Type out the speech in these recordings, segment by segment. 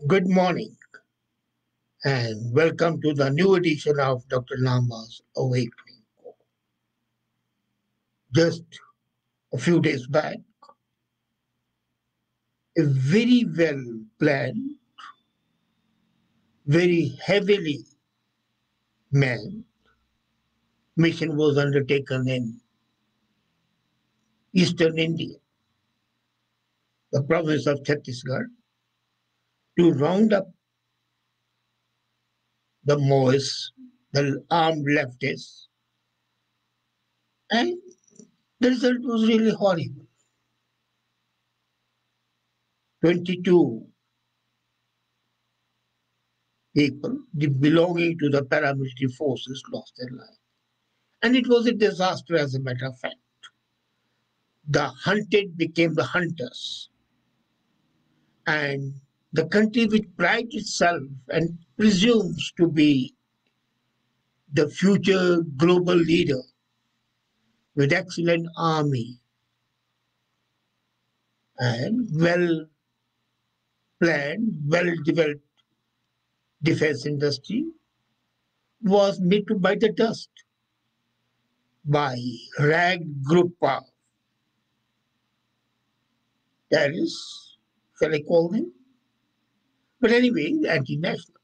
Good morning and welcome to the new edition of Dr. Lamba's Awakening. Just a few days back, a very well planned, very heavily manned mission was undertaken in eastern India, the province of Chhattisgarh, to round up the Maoists, the armed leftists, and the result was really horrible. 22 people belonging to the paramilitary forces lost their lives. And it was a disaster, as a matter of fact. The hunted became the hunters. And the country which prides itself and presumes to be the future global leader with excellent army and well planned, well developed defense industry was made to bite the dust by ragged group of terrorists, shall I call them? But anyway, anti-national.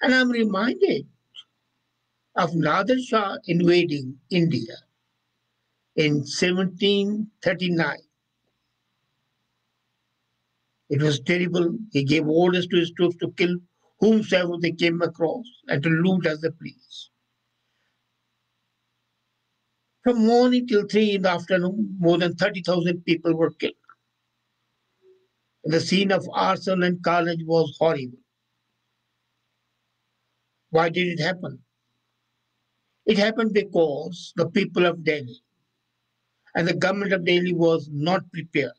And I'm reminded of Nader Shah invading India in 1739. It was terrible. He gave orders to his troops to kill whomsoever they came across and to loot as they pleased. From morning till 3 in the afternoon, more than 30,000 people were killed. And the scene of arson and carnage was horrible. Why did it happen? It happened because the people of Delhi and the government of Delhi was not prepared.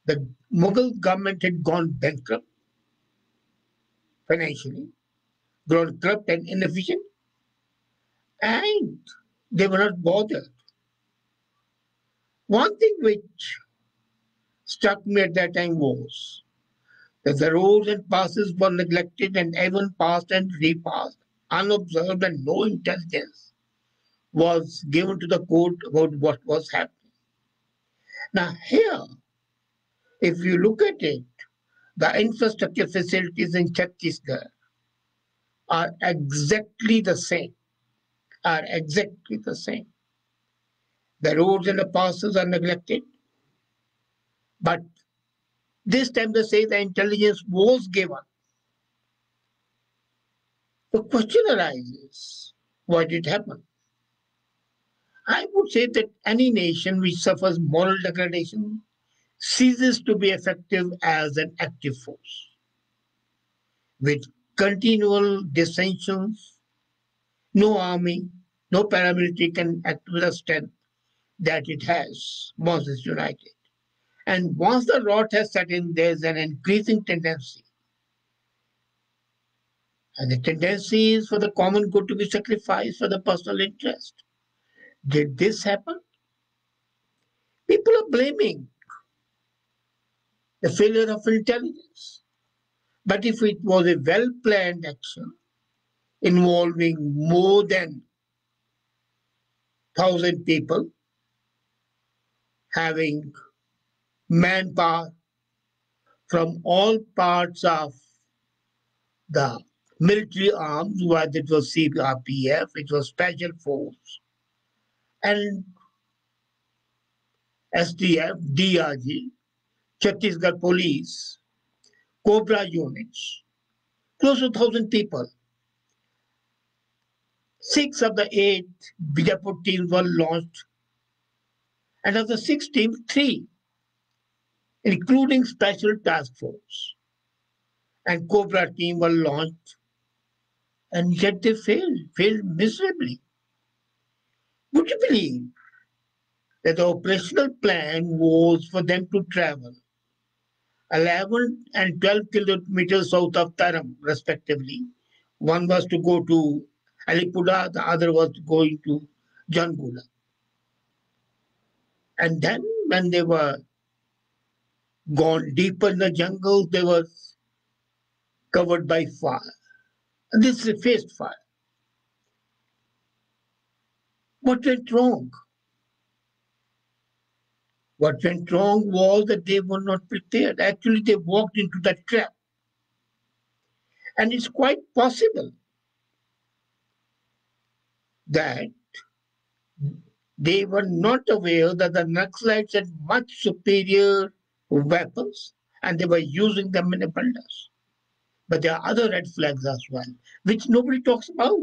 The Mughal government had gone bankrupt financially, grown corrupt and inefficient, and they were not bothered. One thing which struck me at that time was that the roads and passes were neglected and everyone passed and repassed, unobserved, and no intelligence was given to the court about what was happening. Now, here, if you look at it, the infrastructure facilities in Chhattisgarh are exactly the same, are exactly the same. The roads and the passes are neglected, but this time they say the intelligence was given. The question arises, why did it happen? I would say that any nation which suffers moral degradation ceases to be effective as an active force. With continual dissensions, no army, no paramilitary can act with the strength that it has once it's united. And once the rot has set in, there's an increasing tendency. And the tendency is for the common good to be sacrificed for the personal interest. Did this happen? People are blaming the failure of intelligence. But if it was a well planned action involving more than 1,000 people, having manpower from all parts of the military arms, whether it was CRPF, it was Special Force, and SDF, DRG, Chhattisgarh Police, Cobra units, close to 1,000 people. 6 of the 8 Bijapur teams were launched, and of the 6 teams, 3, including Special Task Force and Cobra team, were launched, and yet they failed miserably. Would you believe that the operational plan was for them to travel 11 and 12 kilometers south of Taram, respectively? One was to go to Alipura, the other was going to Jangula. And then when they were gone deeper in the jungle, they were covered by fire. And this faced fire. What went wrong? What went wrong was that they were not prepared. Actually, they walked into that trap. And it's quite possible that they were not aware that the Naxalites had much superior weapons and they were using them in abundance. But there are other red flags as well, which nobody talks about.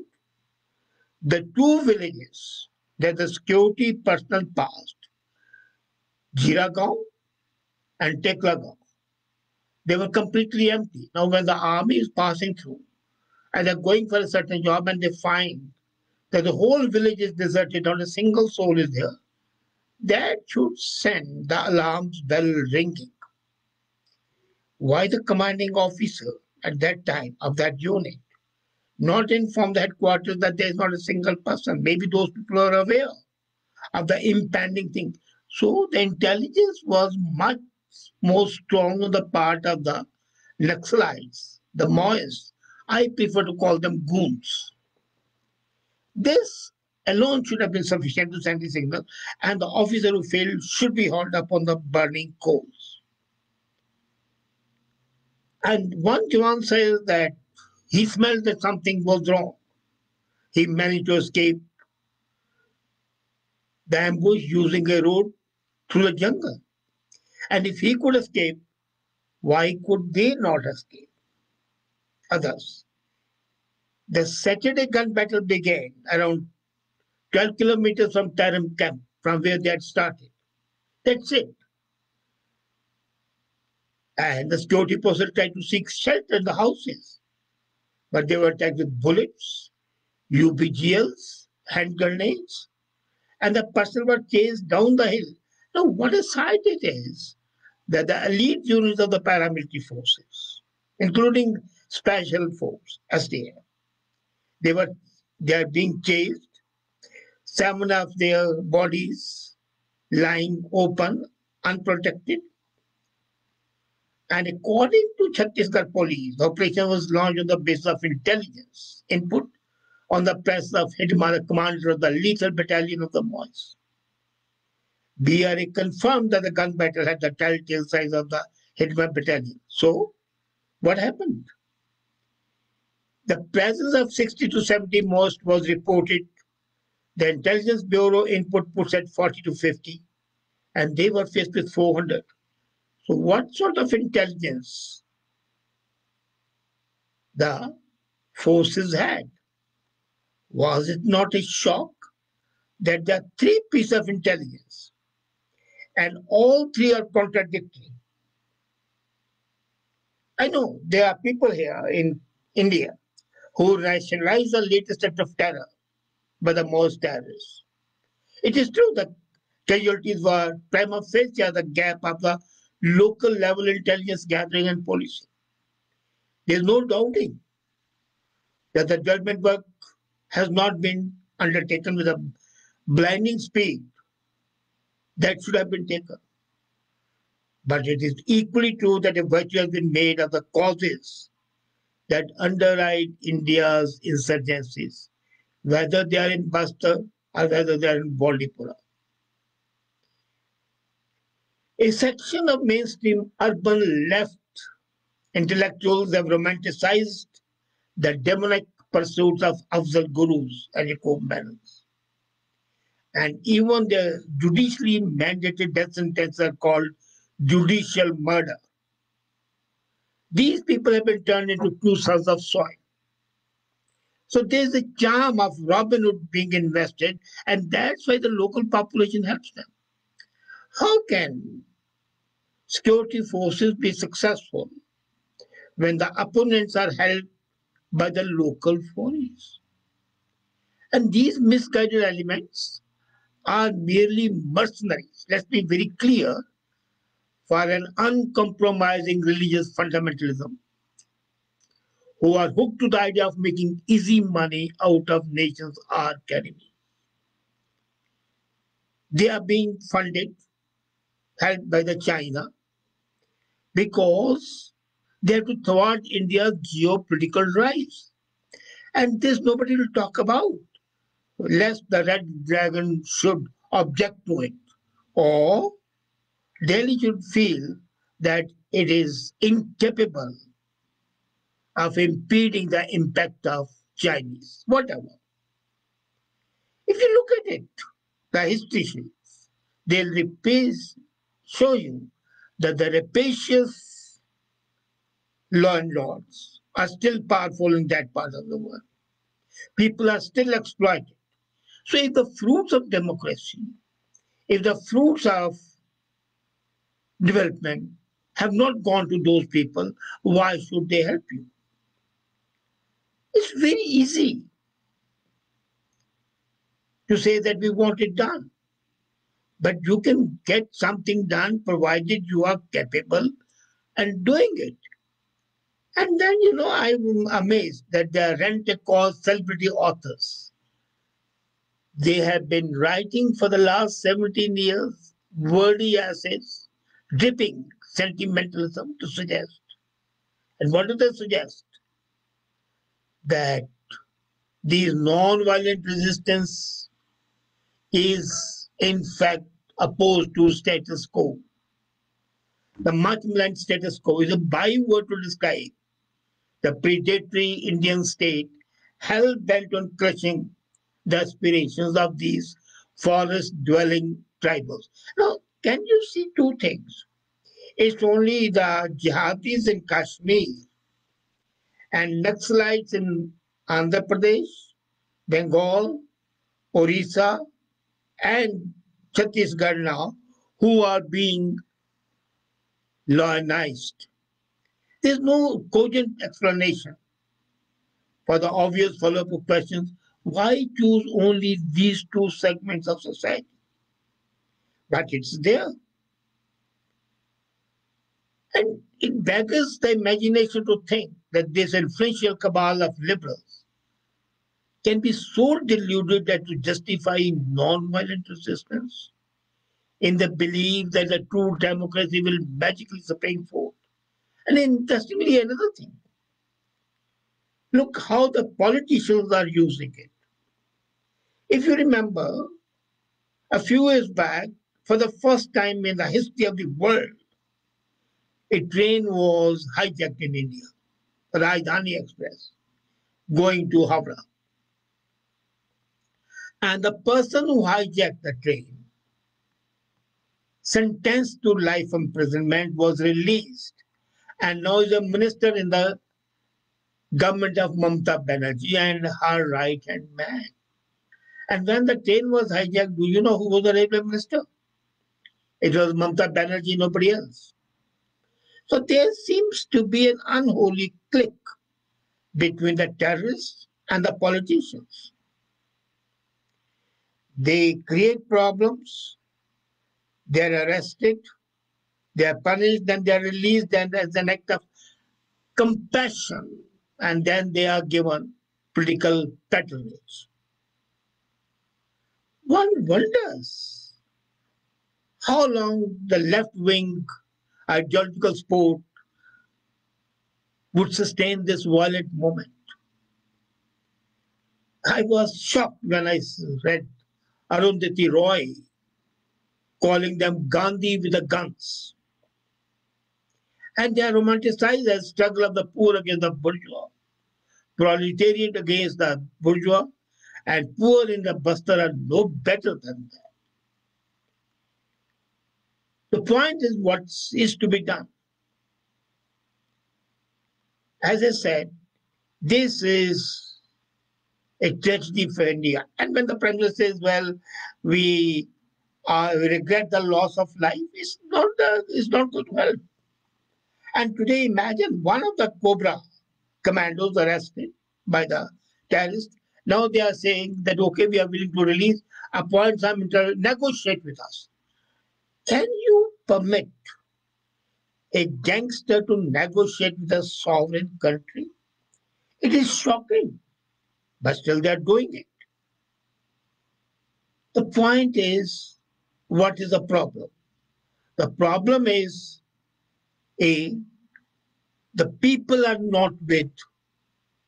The two villages that the security personnel passed, Jiragaon and Teklagaon, they were completely empty. Now, when the army is passing through and they're going for a certain job and they find that the whole village is deserted, not a single soul is there, that should send the alarms bell ringing. Why the commanding officer at that time of that unit not inform the headquarters that there is not a single person? Maybe those people are aware of the impending thing. So the intelligence was much more strong on the part of the Naxalites, the Maoists. I prefer to call them goons. This alone should have been sufficient to send the signal, and the officer who failed should be hauled up on the burning coals. And one Jawan says that he smelled that something was wrong. He managed to escape the ambush using a road through the jungle. And if he could escape, why could they not escape? Others. The Saturday gun battle began around 12 kilometers from Tarim camp, from where they had started. That's it. And the security personnel tried to seek shelter in the houses, but they were attacked with bullets, UPGLs, hand grenades, and the personnel were chased down the hill. Now, what a sight it is that the elite units of the paramilitary forces, including Special Force, SDF, they are being chased, 7 of their bodies lying open, unprotected. And according to Chhattisgarh police, the operation was launched on the basis of intelligence input on the press of Hidma, the commander of the lethal battalion of the Maoists. BRA confirmed that the gun battle had the telltale signs of the Hidma battalion. So, what happened? The presence of 60 to 70 Maoists was reported. The intelligence bureau input puts at 40 to 50, and they were faced with 400. So, what sort of intelligence the forces had? Was it not a shock that there are three pieces of intelligence and all three are contradictory? I know there are people here in India who rationalize the latest act of terror by the most terrorists. It is true that casualties were prima facie the gap of the local level intelligence gathering and policing. There is no doubting that the judgment work has not been undertaken with a blinding speed that should have been taken. But it is equally true that a virtue has been made of the causes that underwrite India's insurgencies, whether they are in Bastar or whether they are in Bandipora. A section of mainstream urban left intellectuals have romanticized the demonic pursuits of Afzal gurus and Yaqub barons. And even the judicially mandated death sentences are called judicial murder. These people have been turned into true sons of soil. So there's a charm of Robin Hood being invested, and that's why the local population helps them. How can security forces be successful when the opponents are held by the local police? And these misguided elements are merely mercenaries, let's be very clear, for an uncompromising religious fundamentalism who are hooked to the idea of making easy money out of nations' arch enemy. They are being funded, helped by the China, because They have to thwart India's geopolitical rise. And this nobody will talk about, lest the Red Dragon should object to it. Or Delhi should feel that it is incapable of impeding the impact of Chinese, whatever. If you look at it, the history sheets, they'll show you that the rapacious landlords are still powerful in that part of the world. People are still exploited. So if the fruits of democracy, if the fruits of development have not gone to those people, why should they help you? It's very easy to say that we want it done. But you can get something done provided you are capable and doing it. And then, I'm amazed that the rent-a-cause celebrity authors, they have been writing for the last 17 years, wordy essays, dripping sentimentalism to suggest. And what do they suggest? That these non-violent resistance is in fact opposed to status quo. The much maligned status quo is a byword to describe the predatory Indian state hell bent on crushing the aspirations of these forest dwelling tribals. Now, can you see two things? It's only the jihadis in Kashmir and Naxalites in Andhra Pradesh, Bengal, Orissa, and Chhattisgarh now who are being lionized. There's no cogent explanation for the obvious follow-up questions. Why choose only these two segments of society? But it's there. And it beggars the imagination to think that this influential cabal of liberals can be so deluded that to justify non-violent resistance in the belief that a true democracy will magically spring forth. And interestingly, another thing, look how the politicians are using it. If you remember, a few years back, for the first time in the history of the world, a train was hijacked in India, the Rajdhani Express, going to Howrah. And the person who hijacked the train, sentenced to life imprisonment, was released and now is a minister in the government of Mamata Banerjee and her right-hand man. And when the train was hijacked, do you know who was the railway minister? It was Mamata Banerjee, nobody else. So there seems to be an unholy clique between the terrorists and the politicians. They create problems, they're arrested, they are punished, then they are released, and as an act of compassion, and then they are given political patronage. One wonders how long the left wing ideological sport would sustain this violent movement. I was shocked when I read Arundhati Roy calling them Gandhi with the guns. And they are romanticized as struggle of the poor against the bourgeois, proletariat against the bourgeois, and poor in the Bastar are no better than that. The point is what is to be done. As I said, this is a tragedy for India. And when the Prime Minister says, well, we regret the loss of life, it's not going to help. And today, imagine one of the Cobra commandos arrested by the terrorists. Now they are saying that, okay, we are willing to release, appoint some negotiate with us. Can you permit a gangster to negotiate with a sovereign country? It is shocking, but still they are doing it. The point is, what is the problem? The problem is, A, The people are not with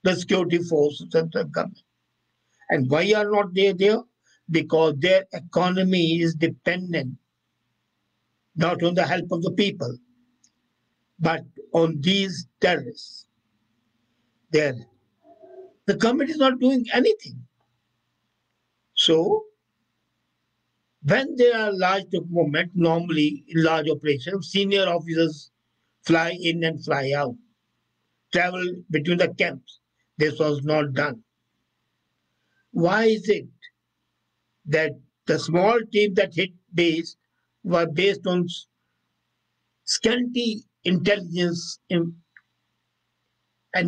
the security forces and the government. And why are not they there? Because their economy is dependent not on the help of the people, but on these terrorists. There, the government is not doing anything. So, when there are large movements, normally in large operations, senior officers fly in and fly out, travel between the camps. This was not done. Why is it that the small team that hit base were based on scanty intelligence and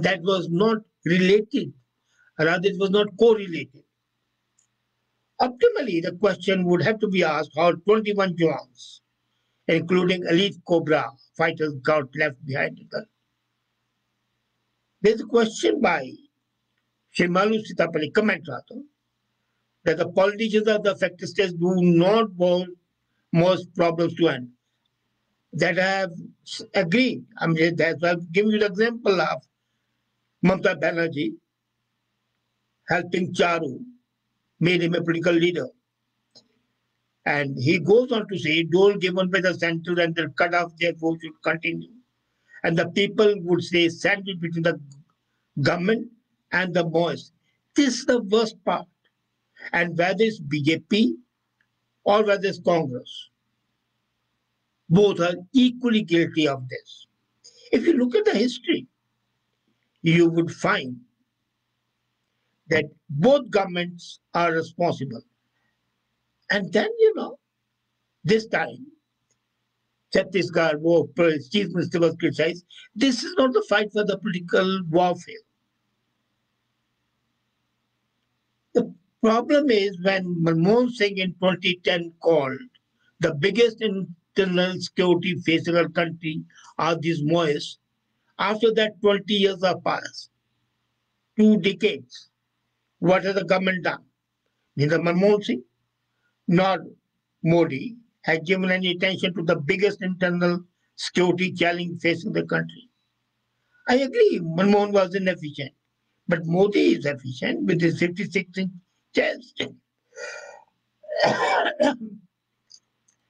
that was not related, rather it was not correlated? Optimally, the question would have to be asked how 21 Jawans, including elite Cobra fighters, got left behind. There's a question by Shimalu Sitapalli, comment rather, that the politicians of the affected states do not want most problems to end. That I have agreed. I mean, that's why I've given you the example of Mamata Banerjee helping Charu, made him a political leader. And he goes on to say, dole given by the center and the cut off therefore should continue. And the people would say, sandwich between the government and the Maoists. This is the worst part. And whether it's BJP or whether it's Congress, both are equally guilty of this. If you look at the history, you would find that both governments are responsible. And then, this time, Chhattisgarh, where Chief Minister was criticized, this is not the fight for the political warfare. The problem is when Manmohan Singh in 2010 called the biggest internal security facing our country are these Maoists. After that, 20 years have passed, 2 decades. What has the government done? Neither Manmohan Singh nor Modi has given any attention to the biggest internal security challenge facing the country. I agree, Manmohan was inefficient, but Modi is efficient with his 56-inch chest.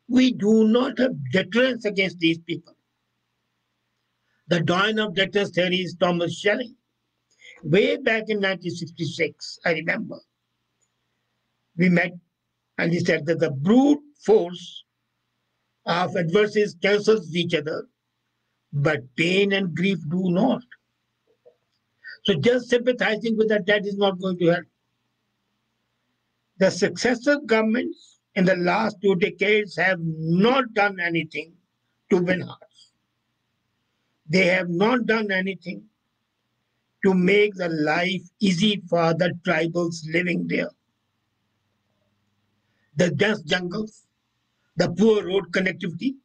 We do not have deterrence against these people. The doyen of deterrence theory is Thomas Schelling. Way back in 1966, I remember, we met and he said that the brute force of adversaries cancels each other, but pain and grief do not. So just sympathizing with the dead is not going to help. The successive governments in the last 2 decades have not done anything to win hearts. They have not done anything to make the life easy for the tribals living there. The dense jungles, the poor road connectivity,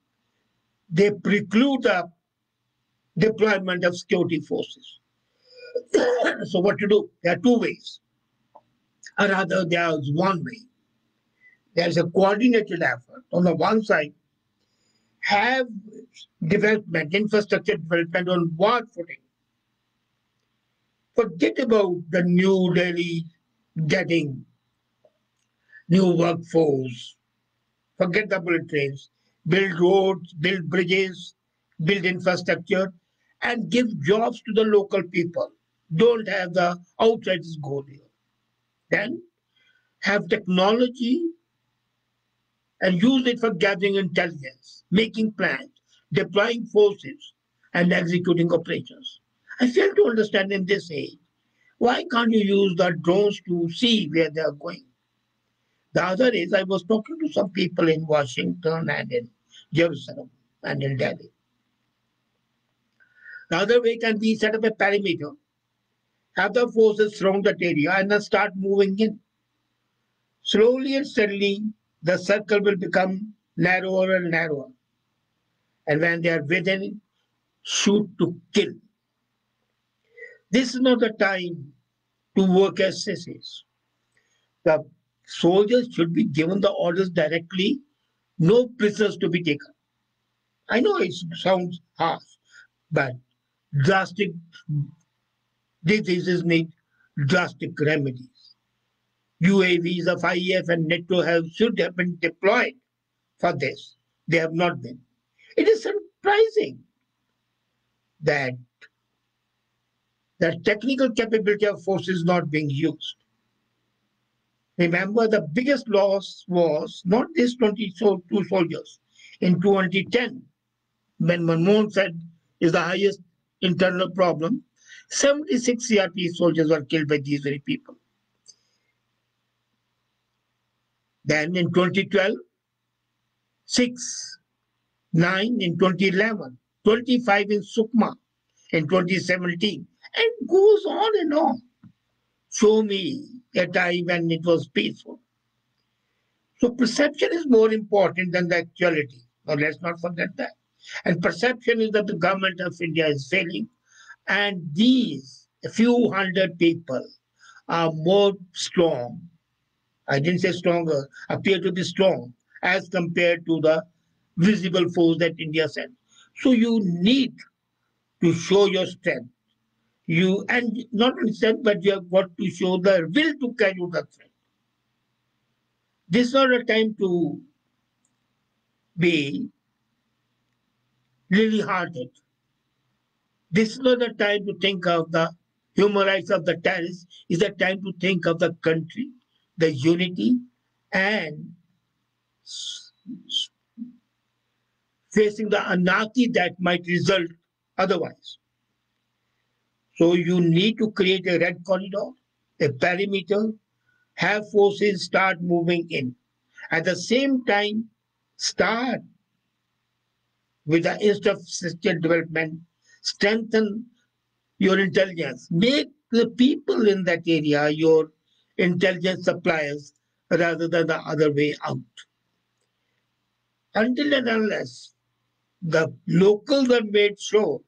they preclude the deployment of security forces. So what to do? There are two ways. Or rather, there is one way. There is a coordinated effort. On the one side, have development, infrastructure development on one footing. Forget about the New Delhi getting new workforce. Forget the bullet trains. Build roads, build bridges, build infrastructure, and give jobs to the local people. Don't have the outsiders go there. Then have technology and use it for gathering intelligence, making plans, deploying forces, and executing operations. I fail to understand in this age why can't you use the drones to see where they are going? The other is I was talking to some people in Washington and in Jerusalem and in Delhi. The other way can be set up a perimeter, have the forces surround that area, and then start moving in. Slowly and steadily, the circle will become narrower and narrower. And when they are within, shoot to kill. This is not the time to work as sissies. The soldiers should be given the orders directly, no prisoners to be taken. I know it sounds harsh, but Drastic diseases need drastic remedies. UAVs of IEF and NATO should have been deployed for this. They have not been. It is surprising that the technical capability of force is not being used. Remember, the biggest loss was not these 22 soldiers. In 2010, when Manmohan said is the highest internal problem, 76 CRP soldiers were killed by these very people. Then in 2012, 6, 9 in 2011, 25 in Sukma in 2017, and goes on and on. Show me a time when it was peaceful. So perception is more important than the actuality. Now let's not forget that. And perception is that the government of India is failing, and these few hundred people are more strong. I didn't say stronger, appear to be strong as compared to the visible force that India sent. So you need to show your strength. You and not only strength, but you have got to show the will to carry the threat. This is not a time to be lily hearted. This is not the time to think of the human rights of the terrorists. It's the time to think of the country, the unity, and facing the anarchy that might result otherwise. So you need to create a red corridor, a perimeter, have forces start moving in. At the same time, start with the infrastructure development, strengthen your intelligence, make the people in that area your intelligence suppliers rather than the other way out. Until and unless the locals are made sure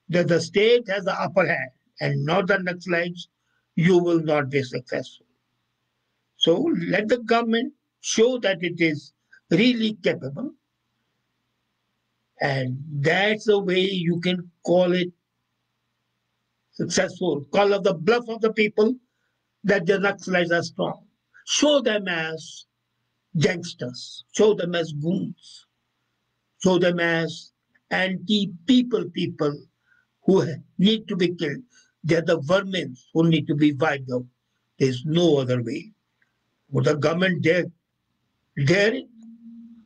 that the state has the upper hand and not the Naxalites, you will not be successful. So let the government show that it is really capable, and that's the way you can call it successful. Call of the bluff of the people that the Naxalites are strong. Show them as gangsters, show them as goons, show them as anti-people who need to be killed. They're the vermin who need to be wiped out. There's no other way. Would the government dare it?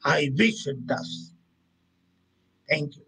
I wish it does. Thank you.